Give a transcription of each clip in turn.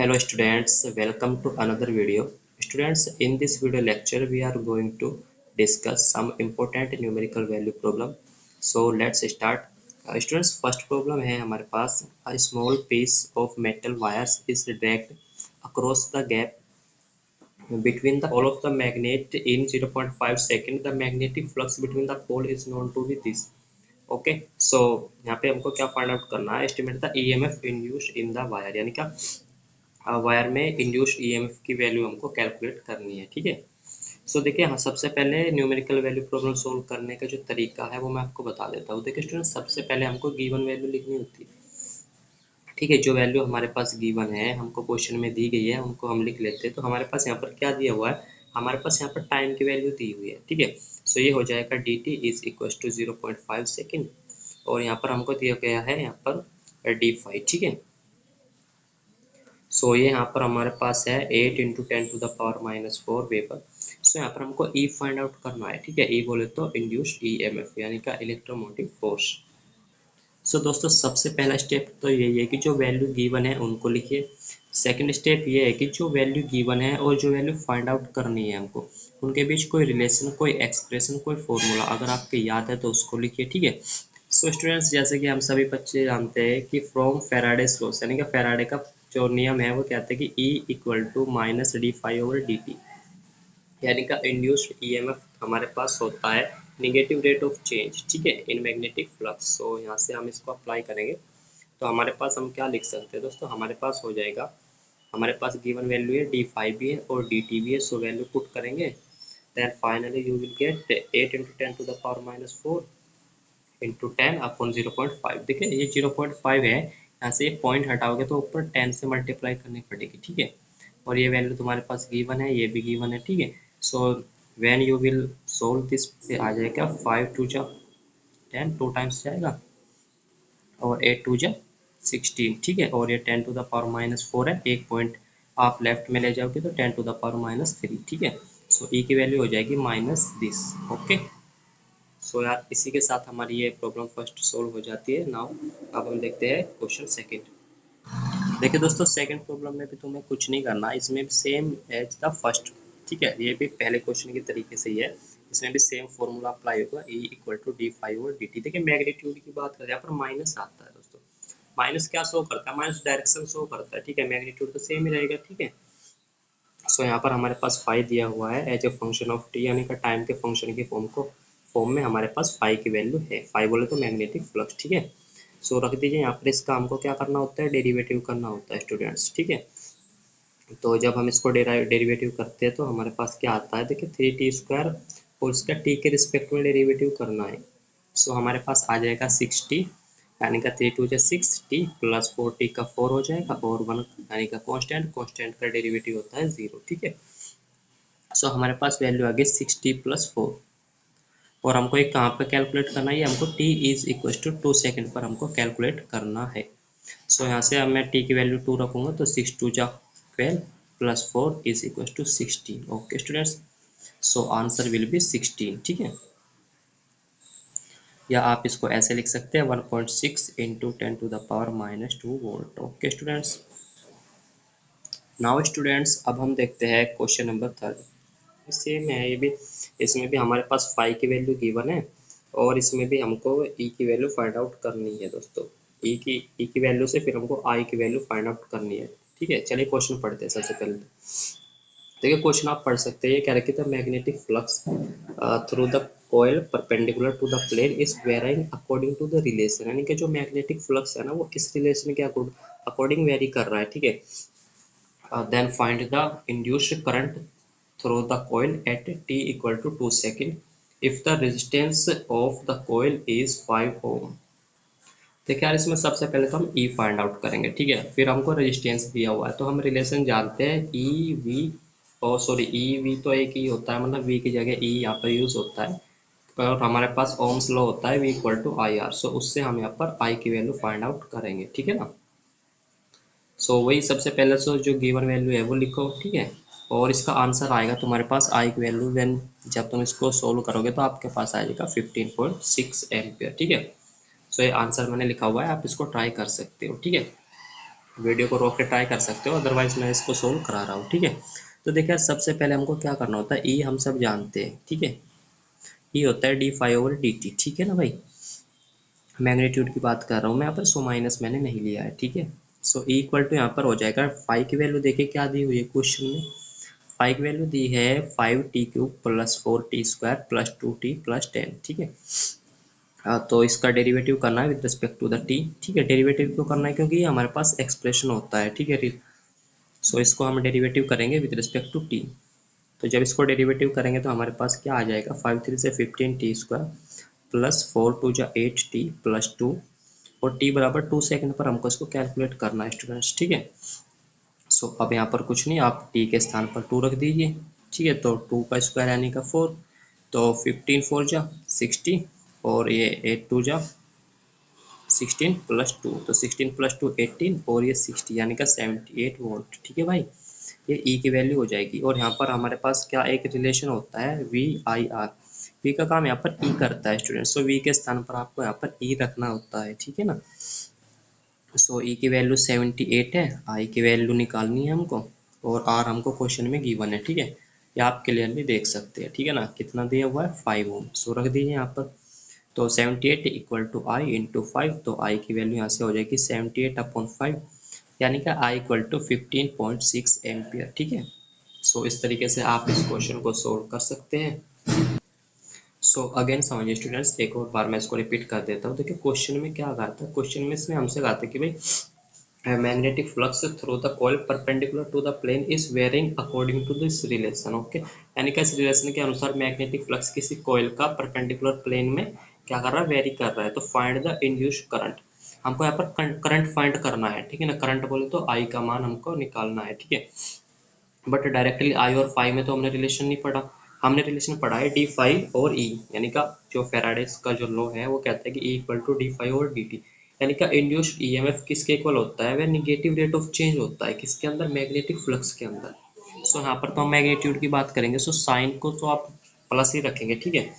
Hello students, welcome to another video. Students, in this video lecture we are going to discuss some important numerical value problem. So let's start. Students, first problem है हमारे पास a small piece of metal wires is dragged across the gap between the pole of the magnet in 0.5 second. The magnetic flux between the pole is known to be this. Okay so यहाँ पे हमको क्या find out करना है, estimate the EMF induced in the wire, यानी क्या wire में induced EMF की वैल्यू हमको कैलकुलेट करनी है। ठीक है, सो देखिए हाँ, सबसे पहले न्यूमेरिकल वैल्यू प्रॉब्लम सोल्व करने का जो तरीका है वो मैं आपको बता देता हूँ। देखिए स्टूडेंट, सबसे पहले हमको गिवन वैल्यू लिखनी होती है। ठीक है, जो वैल्यू हमारे पास गिवन है, हमको क्वेश्चन में दी गई है, उनको हम लिख लेते हैं। तो हमारे पास यहाँ पर क्या दिया हुआ है, हमारे पास यहाँ पर टाइम की वैल्यू दी हुई है। ठीक है, सो ये हो जाएगा D T is equal to 0.5 second, और यहाँ पर हमको दिया गया है यहाँ पर डी फाइव। ठीक है, सो ये यहाँ पर हमारे पास है 8 इंटू 10⁻⁻⁴ वेपर। सो यहाँ पर हमको ई फाइंड आउट करना है। ठीक है, ई बोले तो इंड्यूस्ड ईएमएफ यानी का इलेक्ट्रोमोटिव फोर्स। सो दोस्तों, सबसे पहला स्टेप तो यही है कि जो वैल्यू गिवन है उनको लिखिए। सेकंड स्टेप ये है कि जो वैल्यू गिवन है और जो वैल्यू फाइंड आउट करनी है हमको, उनके बीच कोई रिलेशन, कोई एक्सप्रेशन, कोई फॉर्मूला अगर आपके याद है तो उसको लिखिए। ठीक है, सो स्टूडेंट्स, जैसे कि हम सभी बच्चे जानते हैं कि फ्रॉम फैराडेज लॉ, यानी कि फैराडे का जो नियम है वो कहते हैं कि E equal to minus D five over D T, यानी का इंड्यूस्ड ईएमएफ हमारे पास होता है नेगेटिव रेट ऑफ चेंज। ठीक है, इन मैग्नेटिक फ्लक्स। सो यहाँ से हम इसको अप्लाई करेंगे तो हमारे पास हम क्या लिख सकते हैं दोस्तों, हमारे पास हो जाएगा, हमारे पास गिवन वैल्यू है डी फाइव भी है और डी टी भी है। सो वैल्यू पुट करेंगे, then finally you will get 8 into 10⁻⁴ into 10 upon 0.5। देखिए ये 0.5 है, यहाँ से ये पॉइंट हटाओगे तो ऊपर 10 से मल्टीप्लाई करनी पड़ेगी। ठीक है, और ये वैल्यू तुम्हारे पास गिवन है, ये भी गिवन है। ठीक है, so when you will solve this, से आ जाएगा 5 टू जा 10, 2 टाइम्स जाएगा, और 8 टू जा 16। ठीक है, और ये 10⁻⁻⁴ है, एक पॉइंट आप लेफ्ट में ले जाओगे तो 10⁻⁻3। ठीक है, सो ई की वैल्यू हो जाएगी माइनस दिस। ओके, सो यार इसी के साथ हमारी ये प्रॉब्लम फर्स्ट सोल्व हो जाती है। नाउ अब हम देखते हैं क्वेश्चन सेकंड। देखिए दोस्तों, सेकंड प्रॉब्लम में भी तुम्हें कुछ नहीं करना, इसमें भी सेम एज द फर्स्ट। ठीक है, ये भी पहले क्वेश्चन के तरीके से ही है, इसमें भी सेम फॉर्मूला अप्लाई होगा, E equal to D five और डी टी। देखिए मैग्नीट्यूड की बात करें, यहाँ पर माइनस आता है दोस्तों। माइनस क्या शो करता है, माइनस डायरेक्शन शो करता है। ठीक है, मैग्नीट्यूड तो सेम ही रहेगा। ठीक है, सो यहाँ पर हमारे पास फाइव दिया हुआ है as a function of T, यानी का टाइम के फंक्शन की फॉर्म में हमारे पास फाइव की वैल्यू है। फाइव बोले तो मैग्नेटिक फ्लक्स। ठीक है, सो रख दीजिए यहाँ पर। इसका हमको क्या करना होता है, डेरिवेटिव करना होता है स्टूडेंट्स। ठीक है, तो जब हम इसको डेरिवेटिव करते हैं तो हमारे पास क्या आता है, देखिए 3t² और इसका टी के रिस्पेक्ट में डेरिवेटिव करना है। सो हमारे पास आ जाएगा 6t, यानी का 3 टू 6t प्लस 4t का 4 हो जाएगा, और 1 यानी का कांस्टेंट का डेरिवेटिव होता है 0। ठीक है, सो हमारे पास वैल्यू आ गई 6t प्लस 4, और हमको एक कहाँ पे कैलकुलेट करना है, हमको t is equal to 2 second पर हमको कैलकुलेट करना है। सो यहाँ से अब मैं t की वैल्यू 2 रखूँगा तो 6 2 जा 12 plus 4 is equal to 16। Okay students, so answer will be 16। ठीक है, या आप इसको ऐसे लिख सकते हैं 1.6 into 10⁻⁻2 volt. Okay students, now students अब हम देखते हैं क्वेश्चन नंबर थर्ड। सेम है ये भी, इसमें भी हमारे पास फाइव की वैल्यू गिवन है, और इसमें भी हमको ई की वैल्यू फाइंड आउट करनी है दोस्तों। ई की वैल्यू से फिर हमको आई की वैल्यू फाइंड आउट करनी है। ठीक है, चलिए क्वेश्चन पढ़ते हैं सबसे पहले। देखिए क्वेश्चन आप पढ़ सकते हैं, ये कह रहे कि the magnetic flux through the coil perpendicular to the plane is varying according to the relation, यानी कि जो मैग्नेटिक फ्लक्स है ना वो किस रिलेशन के अकॉर्डिंग वेरी कर रहा है। ठीक है, then find the induced current through the coil at t equal to 2 second if the resistance of the coil is 5 ohm। देखिए यार, इसमें सबसे पहले तो हम ई फाइंड आउट करेंगे। ठीक है, फिर हमको रेजिस्टेंस दिया हुआ है तो हम रिलेशन जानते हैं ई वी, और सॉरी ई वी तो एक ही होता है, मतलब वी की जगह ई यहाँ पर यूज होता है, और हमारे पास ओम्स लॉ होता है V equal to I R. So उससे हम यहाँ पर आई की वैल्यू फाइंड आउट करेंगे। ठीक है ना, सो वही सबसे पहले सो जो गिवन वैल्यू है वो लिखो। ठीक है, और इसका आंसर आएगा तुम्हारे पास आई की वैल्यू, देन जब तुम इसको सोल्व करोगे तो आपके पास आ जाएगा 15.6 एम्पियर। ठीक है, सो ये आंसर मैंने लिखा हुआ है, आप इसको ट्राई कर सकते हो। ठीक है, वीडियो को रोक के ट्राई कर सकते हो, अदरवाइज मैं इसको सोल्व करा रहा हूँ, ठीक है। तो देखिए सबसे पहले हमको क्या करना होता है, ई हम सब जानते हैं, ठीक है। ई होता है d∅/dt, ठीक है ना भाई। मैग्नीट्यूड की बात कर रहा हूँ मैं यहाँ पर, सो माइनस मैंने नहीं लिया है, ठीक है। सो ई इक्वल टू यहाँ पर हो जाएगा, फाई की वैल्यू देखिए क्या दी हुई है क्वेश्चन में। फाई की वैल्यू दी है 5t³ + 4t² + 2t + 10, ठीक है। तो इसका डेरिवेटिव करना है with respect to the T, ठीक है। डेरिवेटिव क्यों करना है, क्योंकि ये हमारे पास एक्सप्रेशन होता है, ठीक है। सो इसको हम डेरिवेटिव करेंगे विद रिस्पेक्ट टू टी। तो जब इसको डेरिवेटिव करेंगे तो हमारे पास क्या आ जाएगा, 5 3 से 15t² + 4 2 जा 8t + 2, और t बराबर 2 सेकंड पर हमको इसको कैलकुलेट करना है स्टूडेंट्स, ठीक है। सो अब यहाँ पर कुछ नहीं, आप t के स्थान पर 2 रख दीजिए, ठीक है। तो 2 का स्क्वायर यानी का 4, तो 15 4 जा 60, और ये 8 2 जा 16 + 2, तो 16 + 2 18, और ये 60 यानी का 78 वोल्ट, ठीक है भाई। ये ई की वैल्यू हो जाएगी। और यहाँ पर हमारे पास क्या एक रिलेशन होता है, VIR। वी का काम यहाँ पर ई करता है स्टूडेंट, सो वी के स्थान पर आपको यहाँ पर ई रखना होता है, ठीक है ना। सो ई की वैल्यू 78 है, आई की वैल्यू निकालनी है हमको, और आर हमको क्वेश्चन में गिवन है, ठीक है। ये आप क्लियरली देख सकते हैं, ठीक है ना। कितना दिया हुआ है, 5 ओम। सो रख दीजिए यहाँ पर, तो 78 = I × 5, तो I की वैल्यू यहाँ से हो जाएगी 78/5, यानी कि I = 15.6 एम्पियर, ठीक है। सो इस तरीके से आप इस क्वेश्चन को सोल्व कर सकते हैं। सो अगेन समझिए स्टूडेंट्स, एक और बार मैं इसको रिपीट कर देता हूँ। देखिए क्वेश्चन में क्या कहा था, क्वेश्चन में इसने हमसे कहा था कि भाई magnetic flux through the coil perpendicular to the plane is varying according to this relation, okay. यानी कि इस रिलेशन के अनुसार मैग्नेटिक फ्लक्स किसी कॉइल का परपेंडिकुलर प्लेन में क्या कर रहा है, वेरी कर रहा है। तो फाइंड द इंड्यूस्ड करंट, हमको यहाँ पर करंट फाइंड करना है, ठीक है ना। करंट बोले तो आई का मान हमको निकालना है, ठीक है। बट डायरेक्टली आई और फाई में तो हमने रिलेशन नहीं पढ़ा, हमने रिलेशन पढ़ा है d∅ और e, यानी का जो फेराडेस का जो लॉ है वो कहता है कि E = d∅ और dt, यानी का इंड्यूस्ड ईएमएफ किसके इक्वल होता है, वह निगेटिव रेट ऑफ चेंज होता है किसके अंदर, मैग्नेटिक फ्लक्स के अंदर। सो यहाँ पर तो हम मैग्नीट्यूड की बात करेंगे, सो साइन को तो आप प्लस ही रखेंगे, ठीक है,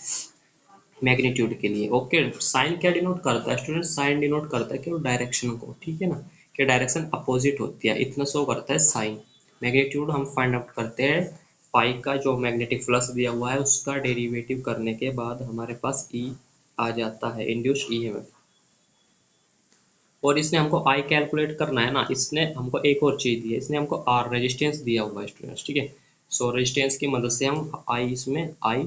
मैग्नीट्यूड के लिए, ओके। साइन क्या डिनोट करता है स्टूडेंट, साइन डिनोट करता है कि वो डायरेक्शन को, ठीक है ना, कि डायरेक्शन अपोजिट होती है, इतना शो करता है साइन। मैग्नीट्यूड हम फाइंड आउट करते हैं, फाई का जो मैग्नेटिक फ्लक्स दिया हुआ है उसका डेरिवेटिव करने के बाद हमारे पास ई आ जाता है, इंड्यूस्ड ईएमएफ। और इसने हमको आई कैलकुलेट करना है ना, इसने हमको एक और चीज दी है, इसने हमको आर रेजिस्टेंस दिया हुआ है स्टूडेंट्स, ठीक है। सो रेजिस्टेंस की मदद से हम आई, इसमें आई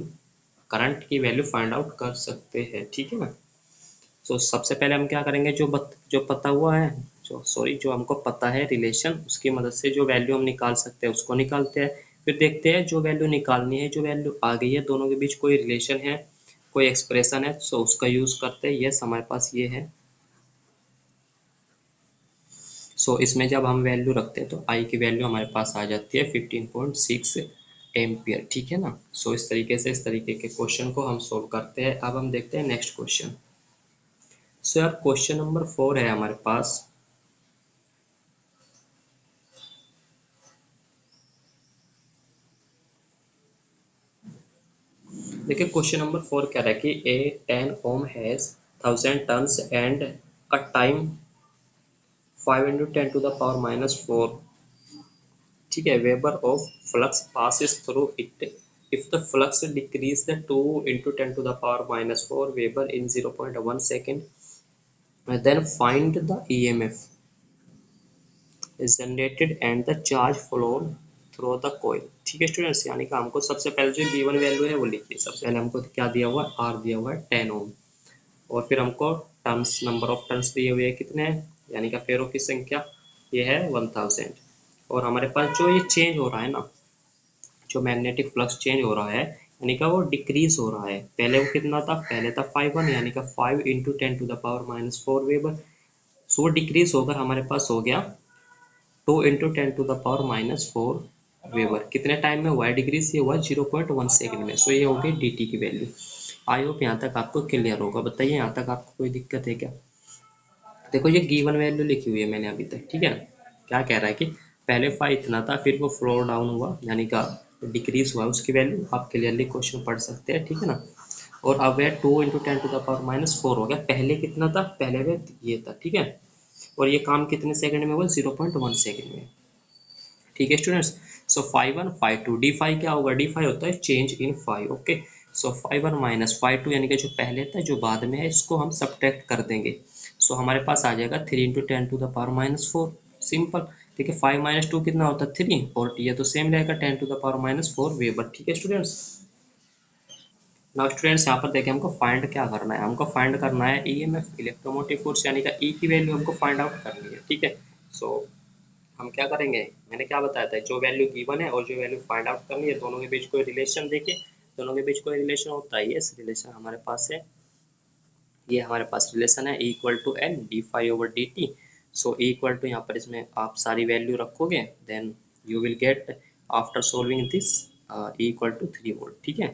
करंट की वैल्यू फाइंड आउट कर सकते हैं, ठीक है ना। सो सबसे पहले हम क्या करेंगे, जो पता हुआ है, जो हमको पता है रिलेशन, उसकी मदद से जो वैल्यू हम निकाल सकते हैं उसको निकालते हैं। फिर देखते हैं जो वैल्यू निकालनी है, जो वैल्यू आ गई है, दोनों के बीच कोई रिलेशन है, कोई एक्सप्रेशन है, सो उसका यूज करते हैं। यस हमारे पास ये है। सो इसमें जब हम वैल्यू रखते हैं तो आई की वैल्यू हमारे पास आ जाती है 15.6 एम्पियर, ठीक है ना। सो इस तरीके से इस तरीके के क्वेश्चन को हम सोल्व करते हैं। अब हम देखते हैं नेक्स्ट क्वेश्चन। सो यार क्वेश्चन नंबर 4 है हमारे पास। देखिए क्वेश्चन नंबर 4 कह रहा है कि a 10 ohm has 1000 turns and a time 5 × 10⁻⁴, ठीक है, weber of flux passes through it. if the flux decrease the 2 × 10⁻⁴ weber in 0.1 second, then find the EMF is generated and the charge flown through the coil, ठीक है students. यानी कि हमको सबसे पहले जो गिवन वैल्यू है वो लिखिए। सबसे पहले हमको क्या दिया हुआ है, आर दिया हुआ है 10 ओम, और फिर हमको टर्न्स, नंबर ऑफ टर्न्स दिए हुए हैं कितने हैं, यानी कि फेरों की संख्या ये है 1000। और हमारे पास जो ये चेंज हो रहा है ना, जो मैग्नेटिक फ्लक्स चेंज हो रहा है, यानी कि वो डिक्रीज हो रहा है। पहले वो कितना था, पहले था 5 यानी कि 5 × 10⁻⁴ वेबर। सो वो डिक्रीज होकर हमारे पास हो गया 2 × 10⁻⁴ वेबर। कितने टाइम में हुआ है डिक्रीज, ये हुआ 0.1 सेकंड में। सो ये हो गई dt की वैल्यू। आई होप यहाँ तक आपको क्लियर होगा। बताइए यहाँ तक आपको कोई दिक्कत है क्या। देखो ये गिवन वैल्यू लिखी हुई है मैंने अभी तक, ठीक है। क्या कह रहा है कि पहले 5 इतना था, फिर वो फ्लो डाउन हुआ, यानी का डिक्रीज हुआ, उसकी वैल्यू आप क्लियरली क्वेश्चन पढ़ सकते हैं, ठीक है ना। और अब वह 2 × 10⁻⁴ हो गया। पहले कितना था, पहले वह ये था, ठीक है। और ये काम कितने सेकंड में हुआ, 0.1 सेकंड में। ठीक है स्टूडेंट्स। सो 5 1 5 2, डी फाइव क्या होगा, डी फाइव होता है change in five. Okay, so 5 1 minus 5 2 यानी कि जो पहले था जो बाद में है इसको हम सब्ट्रैक्ट कर देंगे। सो हमारे पास आ जाएगा 3 into 10 to the power minus 4, simple. ठीक है, 5 माइनस 2 कितना होता है 3, और ये तो सेम रहेगा 10 to the power minus 4 weber. ठीक है स्टूडेंट्स। नाउ स्टूडेंट्स यहाँ पर देखिए हमको फाइंड क्या करना है, हमको फाइंड करना है ईएमएफ, इलेक्ट्रोमोटिव फोर्स, यानी कि ई की वैल्यू हमको फाइंड आउट करनी है। ठीक है, सो हम क्या करेंगे, मैंने क्या बताया था, जो वैल्यू गिवन है और जो वैल्यू फाइंड आउट करनी है दोनों के बीच कोई रिलेशन देखिए, दोनों के बीच कोई रिलेशन होता है, ये रिलेशन हमारे पास है, ये हमारे पास रिलेशन है, equal to N D five over D T. So equal to यहाँ पर इसमें आप सारी वैल्यू रखोगे, then you will get after solving this equal to 3 volt. ठीक है,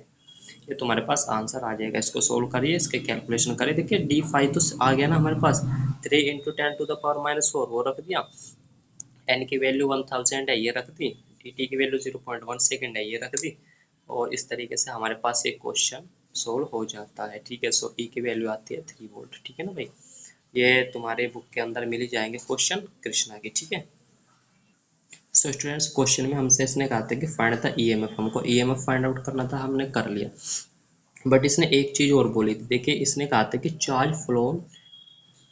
ये तुम्हारे पास आंसर आ जाएगा, इसको सोल्व करिए, इसके कैलकुलेशन करिए। देखिए डी फाइव तो आ गया ना हमारे पास, 3 into 10 to the power minus 4 वो रख दिया, एन की वैल्यू 1000 है ये रख दी, डी टी की वैल्यू 0.1 सेकेंड है ये रख दी, और इस तरीके से हमारे पास एक क्वेश्चन सोल्व हो जाता है। ठीक है, सो ई की वैल्यू आती है 3 वोल्ट। ठीक है ना भाई, ये तुम्हारे बुक के अंदर मिल ही जाएंगे क्वेश्चन कृष्णा के। ठीक है, सो स्टूडेंट्स क्वेश्चन में हमसे इसने कहा था कि फाइंड द ईएमएफ, हमको ईएमएफ फाइंड आउट करना था, हमने कर लिया। बट इसने एक चीज और बोली थी, देखिए इसने कहा था कि चार्ज फ्लो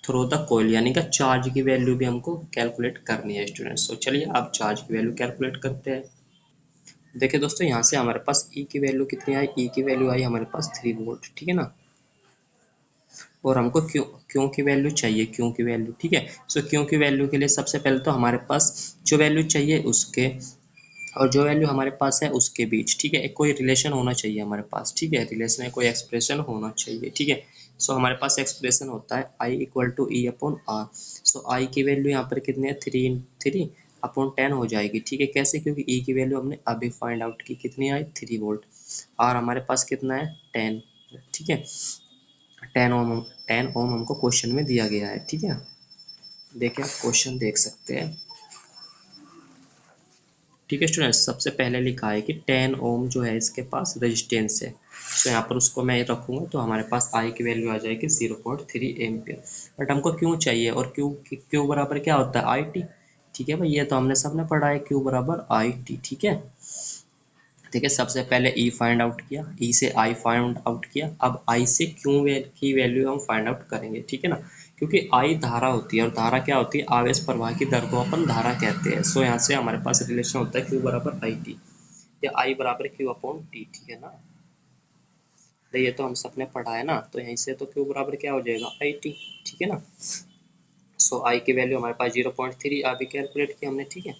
थ्रू द कोयल, यानी कि चार्ज की वैल्यू भी हमको कैलकुलेट करनी है स्टूडेंट्स। तो चलिए आप चार्ज की वैल्यू कैलकुलेट करते हैं। देखिए दोस्तों यहाँ से हमारे पास ई की वैल्यू कितनी आई, ई की वैल्यू आई हमारे पास 3 वोल्ट। ठीक है ना, और हमको क्यों क्यों की वैल्यू चाहिए, क्यों की वैल्यू। ठीक है, सो क्यों की वैल्यू के लिए सबसे पहले तो हमारे पास जो वैल्यू चाहिए उसके और जो वैल्यू हमारे पास है उसके बीच, ठीक है, एक कोई रिलेशन होना चाहिए हमारे पास। ठीक है, रिलेशन है, कोई एक्सप्रेशन होना चाहिए। ठीक है, सो हमारे पास एक्सप्रेशन होता है I equal to E upon R. So I की वैल्यू यहाँ पर कितनी है, 3 अपॉन 10 हो जाएगी। ठीक है, कैसे, क्योंकि ई की वैल्यू हमने अभी फाइंड आउट की, कितनी आई 3 वोल्ट, आर हमारे पास कितना है 10। ठीक है, 10 ओम, 10 ओम हमको क्वेश्चन में दिया गया है। ठीक है, देखिए आप क्वेश्चन देख सकते हैं। ठीक है स्टूडेंट्स, सबसे पहले लिखा है कि 10 ओम जो है इसके पास रेजिस्टेंस है, तो यहाँ पर उसको मैं रखूँगा तो हमारे पास आई की वैल्यू आ जाएगी 0.3 एम्पियर। बट हमको क्यों चाहिए, और क्यू बराबर क्या होता है आई टी। ठीक है भाई, ये तो हमने सबने पढ़ा है, क्यू बराबर आई टी। ठीक है, ठीक है, सबसे पहले ई फाइंड आउट किया, ई से आई फाइंड आउट किया, अब आई से क्यू की वैल्यू हम फाइंड आउट करेंगे। ठीक है ना, क्योंकि आई धारा होती है, और धारा क्या होती है, आवेश प्रवाह की दर को अपन धारा कहते हैं। सो यहाँ से हमारे पास रिलेशन होता है क्यू बराबर आई टी, या आई बराबर क्यू अपॉन टी। ठीक है ना, तो ये तो हम सबने पढ़ा है ना, तो यहीं से तो क्यू बराबर क्या हो जाएगा आई टी। ठीक है ना, सो आई की वैल्यू हमारे पास 0.3 अभी कैलकुलेट किया हमने। ठीक है,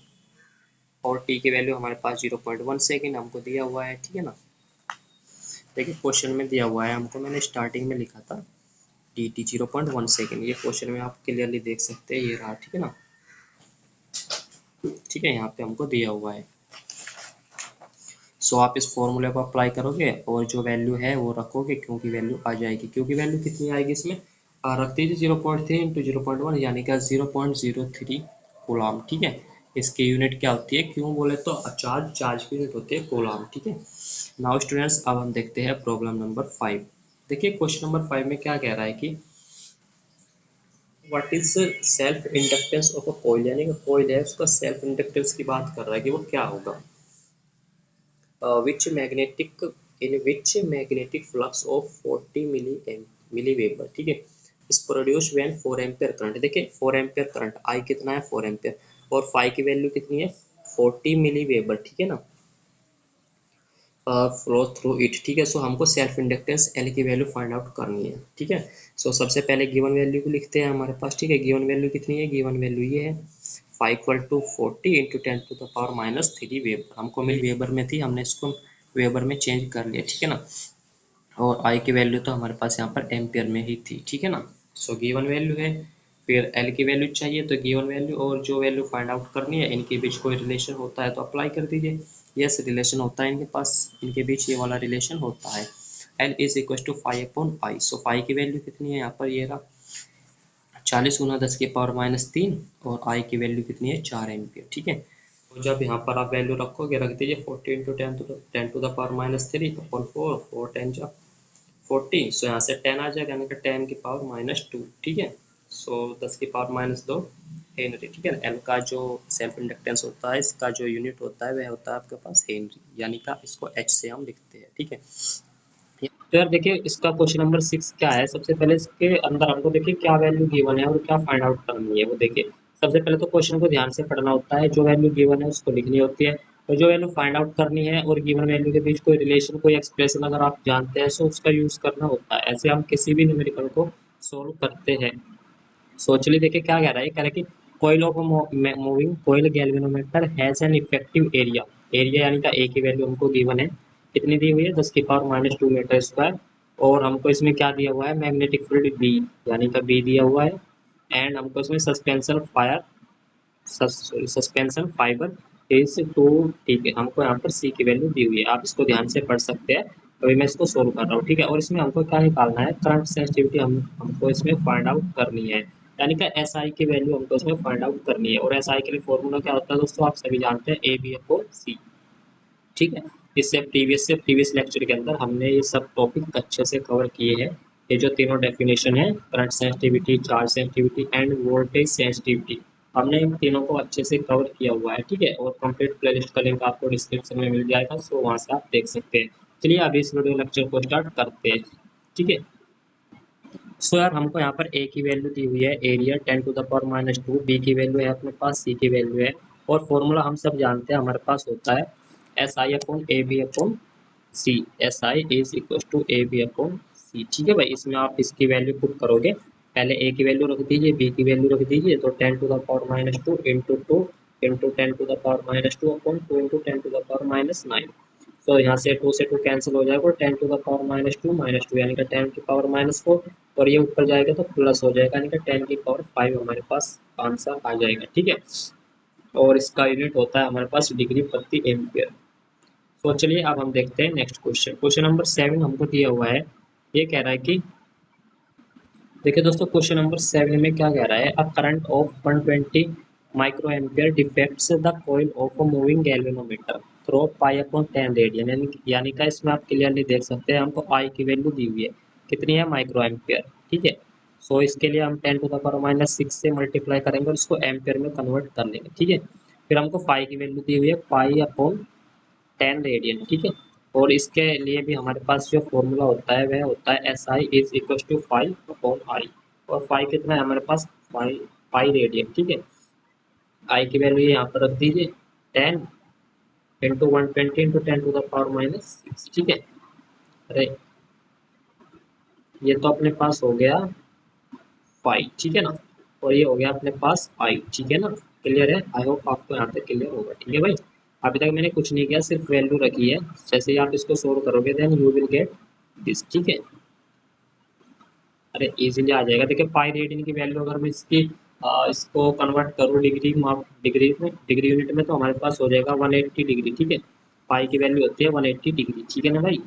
और टी की वैल्यू हमारे पास 0.1 सेकेंड हमको दिया हुआ है। ठीक है ना, देखिए क्वेश्चन में दिया हुआ है हमको, मैंने स्टार्टिंग में लिखा था डी टी 0.1 सेकेंड, ये क्वेश्चन में आप क्लियरली देख सकते हैं, ये रहा। ठीक है ना, ठीक है, यहाँ पे हमको दिया हुआ है। सो आप इस फॉर्मूले को अप्लाई करोगे और जो वैल्यू है वो रखोगे, क्योंकि वैल्यू आ जाएगी, क्योंकि वैल्यू कितनी आएगी इसमें, रख दीजिए 0.3 इंटू 0.1 यानी कि 0.03 कूलम। ठीक है, इसकी यूनिट क्या होती है, क्यों बोले तो चार्ज की यूनिट होती है कूलम। ठीक है, नाउ स्टूडेंट्स अब हम देखते हैं प्रॉब्लम नंबर 5। देखिए क्वेश्चन नंबर 5 में क्या कह रहा है कि what is self inductance of a coil, यानी कि कॉइल है उसका सेल्फ इंडक्टेंस की बात कर रहा है कि वो क्या होगा। which magnetic in which magnetic flux of 40 milliweber। ठीक है, is produced when 4 ampere current, देखिए 4 एम्पियर करंट, आई कितना है 4 एम्पियर, और फाई की वैल्यू कितनी है 40 मिलीवेबर। ठीक है ना, फ्लो थ्रू इट। ठीक है, सो हमको सेल्फ इंडक्टेंस एल की वैल्यू फाइंड आउट करनी है। ठीक है, सो सबसे पहले गिवन वैल्यू को लिखते हैं हमारे पास। ठीक है, गिवन वैल्यू कितनी है, गिवन वैल्यू ये है 5 = 40 into 10 to the power -3 weber, हमको मिल वेबर में थी, हमने इसको वेबर में चेंज कर लिया। ठीक है ना, और आई की वैल्यू तो हमारे पास यहाँ पर एम्पियर में ही थी। ठीक है ना, सो गिवन वैल्यू है, फिर एल की वैल्यू चाहिए तो गिवन वैल्यू और जो वैल्यू फाइंड आउट करनी है, इनके बीच कोई रिलेशन होता है तो अप्लाई कर दीजिए। यस, रिलेशन होता है इनके पास, इनके बीच ये वाला रिलेशन होता है, एल इज इक्वल टू 5/आई। सो फाइव की वैल्यू कितनी है यहाँ पर, ये रहा 40 × 10 की पावर -3, और आई की वैल्यू कितनी है 4 एम्पियर। ठीक है, तो जब यहाँ पर आप वैल्यू रखोगे, रख दीजिए 40 into 10 to the power -3 upon 4, 4 10 जा 40। सो यहाँ से 10 आ जाएगा, यानी कि 10 की पावर -2। ठीक है, सो 10⁻², हेनरी, ठीक है। एल का जो सेल्फ इंडक्टेंस होता है, इसका जो यूनिट होता है वह होता है आपके पास हेनरी, यानी का इसको एच से हम लिखते हैं, ठीक है। तो यार देखिए इसका क्वेश्चन नंबर 6 क्या है। सबसे पहले इसके अंदर हमको देखिए क्या वैल्यू गिवन है और क्या फाइंड आउट करनी है वो देखिए। सबसे पहले तो क्वेश्चन को ध्यान से पढ़ना होता है, जो वैल्यू गिवन है उसको लिखनी होती है, और जो वैल्यू फाइंड आउट करनी है और गिवन वैल्यू के बीच कोई रिलेशन कोई एक्सप्रेशन अगर आप जानते हैं तो उसका यूज करना होता है। ऐसे हम किसी भी न्यूमेरिकल को सोल्व करते हैं। सोचली देखिए क्या कह रहा है, कह रहा है कि coil of moving coil galvanometer has an effective area, area यानी का ए की वैल्यू हमको गिवन है, कितनी दी हुई है 10⁻² मीटर स्क्वायर, और हमको इसमें क्या दिया हुआ है मैग्नेटिक फील्ड बी, यानी का बी दिया हुआ है, एंड हमको इसमें suspension fire suspension fiber is two, ठीक है। हमको यहाँ पर सी की वैल्यू दी हुई है, आप इसको ध्यान से पढ़ सकते हैं। अभी मैं इसको सोल्व कर रहा हूँ, ठीक है। और इसमें हमको क्या निकालना है, करंट सेंसिटिविटी हमको इसमें फाइंड आउट करनी है, यानी कि एस आई की वैल्यू हमको इसमें फाइंड आउट करनी है। और एस आई के लिए फॉर्मूला क्या होता है दोस्तों, आप सभी जानते हैं, ए बी अपॉन सी, ठीक है। इससे प्रीवियस लेक्चर के अंदर हमने ये सब टॉपिक अच्छे से कवर किए हैं। ये जो तीनों डेफिनेशन है, current sensitivity, charge sensitivity end voltage sensitivity, हमने इन तीनों को अच्छे से कवर किया हुआ है, ठीक है। और कंप्लीट प्लेलिस्ट का लिंक आपको डिस्क्रिप्शन में मिल जाएगा, सो वहाँ से आप देख सकते हैं। चलिए अभी इस वीडियो लेक्चर को स्टार्ट करते हैं, ठीक है। सो यार हमको यहाँ पर ए की वैल्यू दी हुई है एरिया 10⁻², बी की वैल्यू है अपने पास, सी की वैल्यू है, और फॉर्मूला हम सब जानते हैं हमारे पास होता है S I upon A B upon C, S I is equal to A B upon C, ठीक है भाई। इसमें आप इसकी वैल्यू पुट करोगे, पहले ए की वैल्यू रख दीजिए, बी की वैल्यू रख दीजिए, तो 10⁻² इंटू 2 इंटू 10⁻² अपॉन 2 इंटू 10⁻⁹। तो यहाँ से 2 से 2 कैंसिल हो जाएगा, और 10⁻² यानी कि 10⁻⁴, और ये ऊपर जाएगा तो प्लस हो जाएगा, यानी कि 10⁵ हमारे पास आंसर आ जाएगा, ठीक है। और इसका यूनिट होता है हमारे पास डिग्री प्रति एम्पियर। तो चलिए अब हम देखते हैं नेक्स्ट क्वेश्चन। क्वेश्चन नंबर 7 हमको दिया हुआ है, ये कह रहा है कि देखिए दोस्तों क्वेश्चन नंबर 7 में क्या कह रहा है, a current of 120 micro ampere deflects the coil of a moving galvanometer through pi upon 10 radian, यानी का इसमें आप क्लियरली देख सकते हैं हमको आई की वैल्यू दी हुई है, कितनी है माइक्रो एम्पियर, ठीक है। सो इसके लिए हम 10⁻⁻6 से मल्टीप्लाई करेंगे और इसको एम्पियर में कन्वर्ट कर लेंगे, ठीक है। फिर हमको पाई की वैल्यू दी हुई है पाई अपॉन 10 रेडियन, ठीक है। और इसके लिए भी हमारे पास जो फॉर्मूला होता है वह होता है S I is equal to 5/आई, और फाइव कितना है हमारे पास, पाई रेडियन, ठीक है। आई की वैल्यू यहाँ पर रख दीजिए 10 इंटू 120 इंटू 10⁻⁻6, ठीक है। अरे ये तो अपने पास हो गया 5, ठीक है ना, और ये हो गया अपने पास आई, ठीक है ना। क्लियर है, आई होप आपको यहाँ तक क्लियर होगा, ठीक है भाई। अभी तक मैंने कुछ नहीं किया, सिर्फ वैल्यू रखी है। जैसे ही आप इसको सोल्व करोगे then you will get this, ठीक है। अरे इजीली आ जाएगा, देखिए पाई रेडियन की वैल्यू अगर मैं इसको कन्वर्ट करूँ डिग्री डिग्री यूनिट में, तो हमारे पास हो जाएगा 180 डिग्री, ठीक है। पाई की वैल्यू होती है 180 डिग्री, ठीक है ना भाई।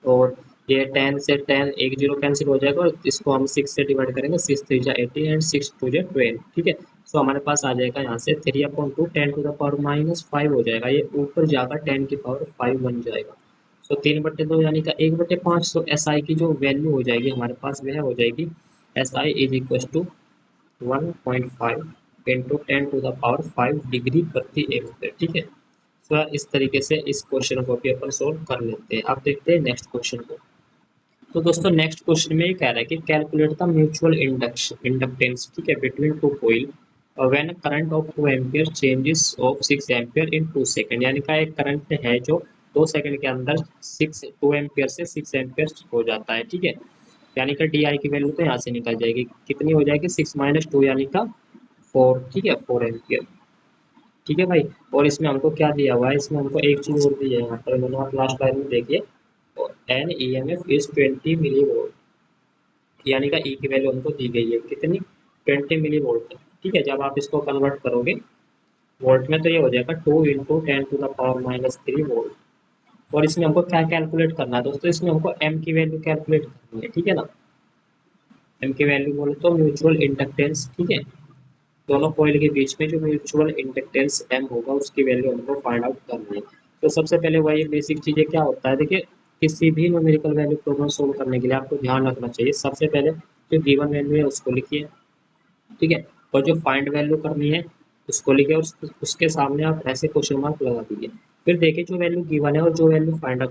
और ये 10 से 10 एक जीरो कैंसिल हो जाएगा, और इसको हम 6 से डिवाइड करेंगे, 6 3 जा 18 एंड 6 2 जा 12, ठीक है। सो हमारे पास आ जाएगा यहाँ से 3/2 10⁻⁻5 हो जाएगा, ये ऊपर जाकर 10⁵ बन जाएगा। सो 3/2 यानी कि 1/5। सो एस आई की जो वैल्यू हो जाएगी हमारे पास वह हो जाएगी S I is equal to 1.5 into 10⁵ degree प्रति एम्पीयर, ठीक है। तो इस तरीके से इस क्वेश्चन को भी अपन सोल्व कर लेते हैं। अब देखते हैं नेक्स्ट क्वेश्चन को। तो दोस्तों नेक्स्ट क्वेश्चन में ये कह रहा है कि कैलकुलेट द म्यूचुअल इंडक्टेंस, ठीक है, between two coil when current of 2 ampere changes of 6 ampere in 2 second, यानी का एक करंट है जो 2 सेकंड के अंदर 2 एम्पियर से 6 एम्पियर हो जाता है, ठीक है। यानी कि डी आई की वैल्यू तो यहाँ से निकल जाएगी, कितनी हो जाएगी 6 - 2 यानी का 4, ठीक है, 4 एम्पियर, ठीक है भाई। और इसमें हमको क्या दिया हुआ है, इसमें हमको एक चीज और दी है यहाँ पर, मैंने आप लास्ट लाइन में देखिए, N E M F is 20 milli volt, यानी का ई की वैल्यू हमको दी गई है कितनी 20 मिली वोल्ट, ठीक है। जब आप इसको कन्वर्ट करोगे वोल्ट में तो ये हो जाएगा 2 इंटू 10⁻³ वोल्ट। और इसमें हमको क्या कैलकुलेट करना है दोस्तों, इसमें हमको एम की वैल्यू कैलकुलेट करनी है, ठीक है ना। एम की वैल्यू बोले तो म्यूचुअल इंडक्टेंस, ठीक है, दोनों कॉइल के बीच में जो म्यूचुअल इंडक्टेंस एम होगा उसकी वैल्यू हमको फाइंड आउट करनी है। तो सबसे पहले वही बेसिक चीज़ें क्या होता है, देखिए किसी भी न्यूमेरिकल वैल्यू प्रॉब्लम सोल्व करने के लिए आपको ध्यान रखना चाहिए, सबसे पहले जो गिवन वैल्यू है उसको लिखिए, ठीक है। और जो फाइंड वैल्यू करनी है उसको लिखिए और उसके सामने आप ऐसे क्वेश्चन मार्क लगा दीजिए। फिर देखिए जो वैल्यू गिवन है और जो वैल्यू फाइंड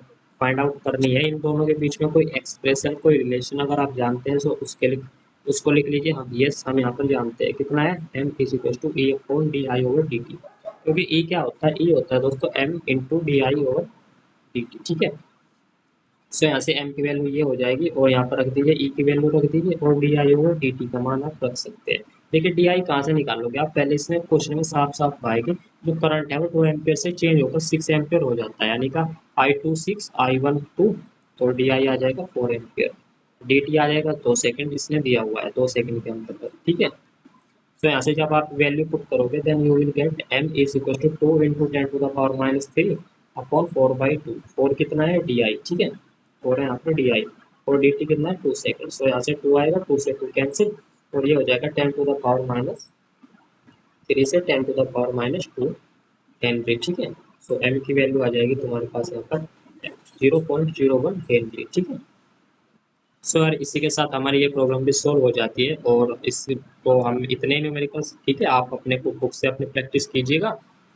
आउट करनी है, इन दोनों के बीच में कोई एक्सप्रेशन, कोई रिलेशन अगर आप जानते हैं तो उसको लिख लीजिए। हम यस हम यहाँ पर जानते हैं कितना है, M is equal to E upon D I over D T. क्योंकि ई क्या होता है, ई होता है दोस्तों M into D I over D T, ठीक है। सो यहाँ से एम की वैल्यू ये हो जाएगी और यहाँ पर रख दीजिए, ई की वैल्यू रख दीजिए और D I over D T का मान आप रख सकते हैं। देखिए डी आई कहाँ से निकालोगे आप, पहले इसमें क्वेश्चन में साफ साफ आएगी, जो करंट है वो 2 एम्पियर से चेंज होकर 6 एम्पियर हो जाता है, यानी का आई टू 6 आई वन 2, तो डी आई आ जाएगा 4 एम्पियर, डी टी आ जाएगा 2 सेकंड, इसने दिया हुआ है 2 सेकंड के अंतर पर, ठीक है। तो यहाँ से जब आप वैल्यू पुट करोगे then you will get M is equal to 2 into 10 to the power minus 3 upon 4/2। 4 कितना है डी आई, ठीक है, 4 है यहाँ पर डी आई, और डी टी कितना है 2 सेकंड। सो यहाँ से 2 आएगा, 2 से 2 कैंसिल, और ये हो जाएगा 10 टू द पावर माइनस 3 से 10 to the power minus 2 henry, ठीक है। सो एम की वैल्यू आ जाएगी तुम्हारे पास यहाँ पर 0.01 हेनरी, ठीक है। सो यार इसी के साथ हमारी ये प्रॉब्लम भी सॉल्व हो जाती है, और इसको हम इतने न्यूमेरिकल्स, ठीक है, आप अपने बुक से अपनी प्रैक्टिस कीजिएगा,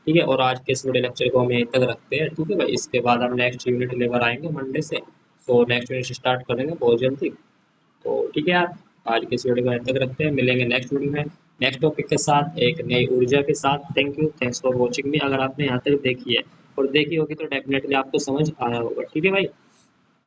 ठीक है। और आज के इस वीडियो लेक्चर को हम यहीं तक रखते हैं, ठीक है भाई। इसके बाद हम नेक्स्ट यूनिट लेकर आएंगे मंडे से, तो नेक्स्ट यूनिट स्टार्ट करेंगे बहुत जल्दी। तो ठीक है यार, आज के इस वीडियो को यहीं तक रखते हैं, मिलेंगे नेक्स्ट वीडियो में नेक्स्ट टॉपिक के साथ, एक नई ऊर्जा के साथ। Thank you, thanks for watching मी। अगर आपने यहाँ तक देखी है और देखी होगी तो डेफिनेटली आपको समझ आया होगा, ठीक है भाई।